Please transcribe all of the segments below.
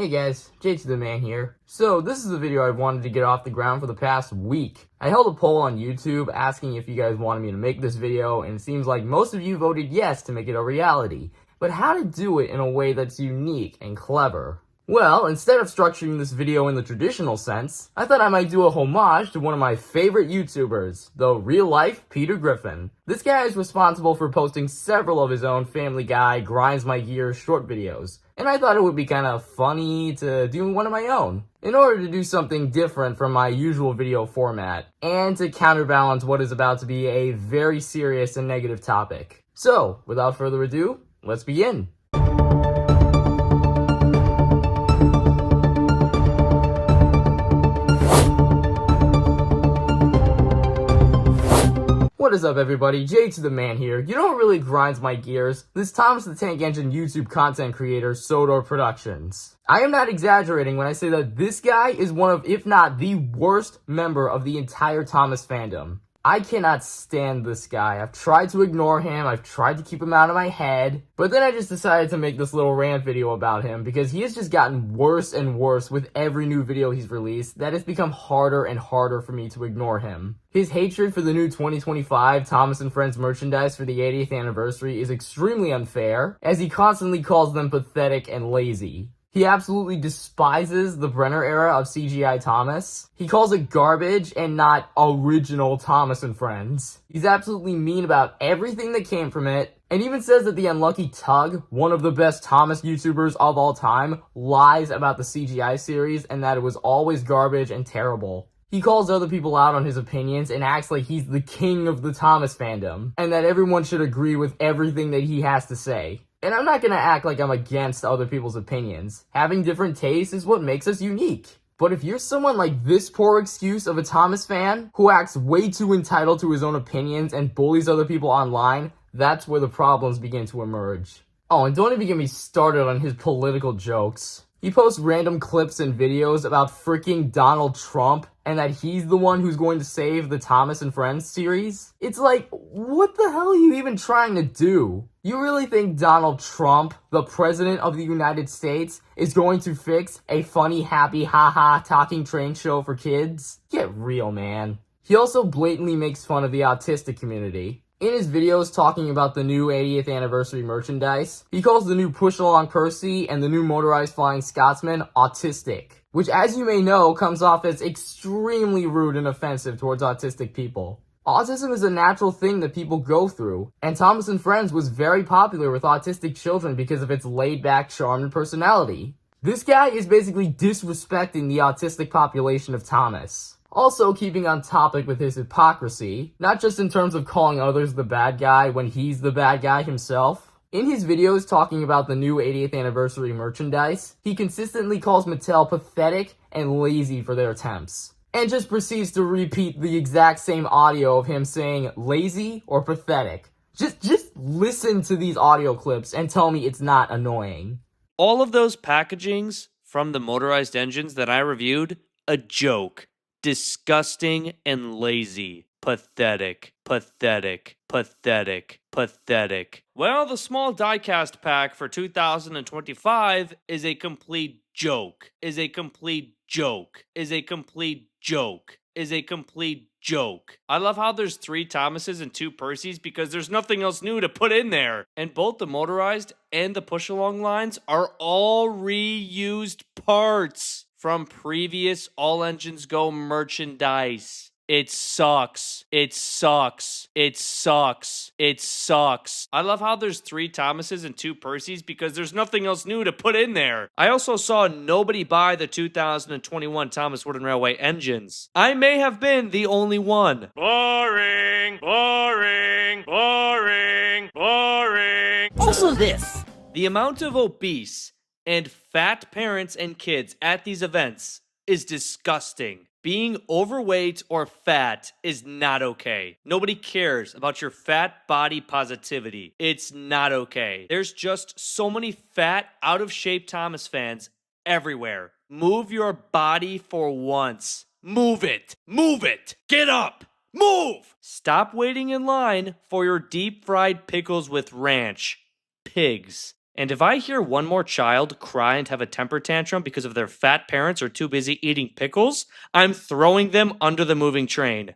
Hey guys, JT the Man here. So this is a video I've wanted to get off the ground for the past week. I held a poll on YouTube asking if you guys wanted me to make this video, and it seems like most of you voted yes to make it a reality. But how to do it in a way that's unique and clever? Well, instead of structuring this video in the traditional sense, I thought I might do a homage to one of my favorite YouTubers, the real-life Peter Griffin. This guy is responsible for posting several of his own Family Guy, Grinds My Gears short videos, and I thought it would be kind of funny to do one of my own, in order to do something different from my usual video format, and to counterbalance what is about to be a very serious and negative topic. So, without further ado, let's begin. What is up, everybody? JT the Man here. You know what really grinds my gears? This Thomas the Tank Engine YouTube content creator, Sodor Productions. I am not exaggerating when I say that this guy is one of, if not the worst member of the entire Thomas fandom. I cannot stand this guy. I've tried to ignore him, I've tried to keep him out of my head, but then I just decided to make this little rant video about him because he has just gotten worse and worse with every new video he's released that it's become harder and harder for me to ignore him. His hatred for the new 2025 Thomas & Friends merchandise for the 80th anniversary is extremely unfair, as he constantly calls them pathetic and lazy. He absolutely despises the Brenner era of CGI Thomas. He calls it garbage and not original Thomas and Friends. He's absolutely mean about everything that came from it, and even says that the unlucky Tug, one of the best Thomas YouTubers of all time, lies about the CGI series and that it was always garbage and terrible. He calls other people out on his opinions and acts like he's the king of the Thomas fandom, and that everyone should agree with everything that he has to say. And I'm not gonna act like I'm against other people's opinions. Having different tastes is what makes us unique. But if you're someone like this poor excuse of a Thomas fan, who acts way too entitled to his own opinions and bullies other people online, that's where the problems begin to emerge. Oh, and don't even get me started on his political jokes. He posts random clips and videos about freaking Donald Trump and that he's the one who's going to save the Thomas and Friends series. It's like, what the hell are you even trying to do? You really think Donald Trump, the president of the United States, is going to fix a funny, happy, haha talking train show for kids? Get real, man. He also blatantly makes fun of the autistic community. In his videos talking about the new 80th anniversary merchandise, he calls the new push-along Percy and the new motorized flying Scotsman autistic, which, as you may know, comes off as extremely rude and offensive towards autistic people. Autism is a natural thing that people go through, and Thomas & Friends was very popular with autistic children because of its laid-back charm and personality. This guy is basically disrespecting the autistic population of Thomas. Also, keeping on topic with his hypocrisy, not just in terms of calling others the bad guy when he's the bad guy himself. In his videos talking about the new 80th anniversary merchandise, he consistently calls Mattel pathetic and lazy for their attempts, and just proceeds to repeat the exact same audio of him saying lazy or pathetic. Just listen to these audio clips and tell me it's not annoying. All of those packagings from the motorized engines that I reviewed, a joke. Disgusting and lazy. Pathetic. Pathetic. Pathetic. Pathetic. Well, the small diecast pack for 2025 is a complete joke. Is a complete joke. Is a complete joke. Is a complete joke. I love how there's 3 Thomases and 2 Percys because there's nothing else new to put in there. And both the motorized and the push-along lines are all reused parts from previous All Engines Go merchandise. It sucks. It sucks. It sucks. It sucks. I love how there's 3 Thomases and 2 Percys because there's nothing else new to put in there. I also saw nobody buy the 2021 Thomas Wooden Railway engines. I may have been the only one. Boring. Boring. Boring. Boring. Also this. The amount of obese and fat parents and kids at these events is disgusting. Being overweight or fat is not okay. Nobody cares about your fat body positivity. It's not okay. There's just so many fat, out of shape Thomas fans everywhere. Move your body for once. Move it. Move it. Get up. Move. Stop waiting in line for your deep fried pickles with ranch. Pigs. And if I hear one more child cry and have a temper tantrum because of their fat parents are too busy eating pickles, I'm throwing them under the moving train.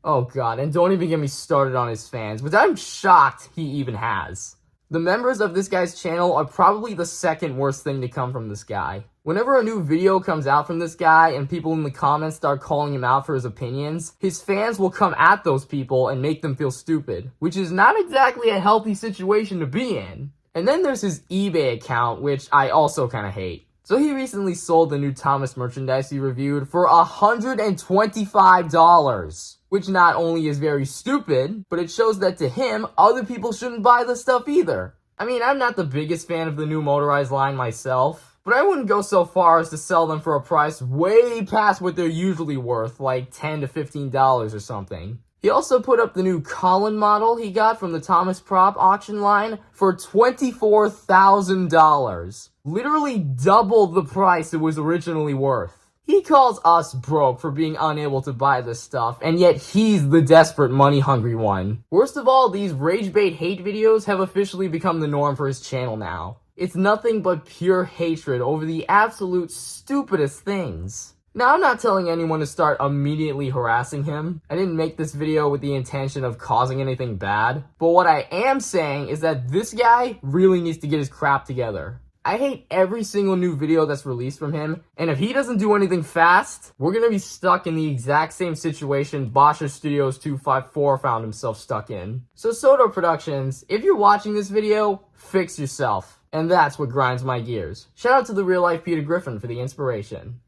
Oh god, and don't even get me started on his fans, which I'm shocked he even has. The members of this guy's channel are probably the second worst thing to come from this guy. Whenever a new video comes out from this guy and people in the comments start calling him out for his opinions, his fans will come at those people and make them feel stupid, which is not exactly a healthy situation to be in. And then there's his eBay account, which I also kind of hate. So he recently sold the new Thomas merchandise he reviewed for $125, which not only is very stupid, but it shows that to him, other people shouldn't buy the stuff either. I mean, I'm not the biggest fan of the new motorized line myself, but I wouldn't go so far as to sell them for a price way past what they're usually worth, like $10 to $15 or something. He also put up the new Colin model he got from the Thomas Prop auction line for $24,000. Literally double the price it was originally worth. He calls us broke for being unable to buy this stuff, and yet he's the desperate money-hungry one. Worst of all, these rage bait hate videos have officially become the norm for his channel now. It's nothing but pure hatred over the absolute stupidest things. Now, I'm not telling anyone to start immediately harassing him. I didn't make this video with the intention of causing anything bad. But what I am saying is that this guy really needs to get his crap together. I hate every single new video that's released from him, and if he doesn't do anything fast, we're gonna be stuck in the exact same situation Boscher Studios 254 found himself stuck in. So Sodor Productions, if you're watching this video, fix yourself. And that's what grinds my gears. Shout out to the real life Peter Griffin for the inspiration.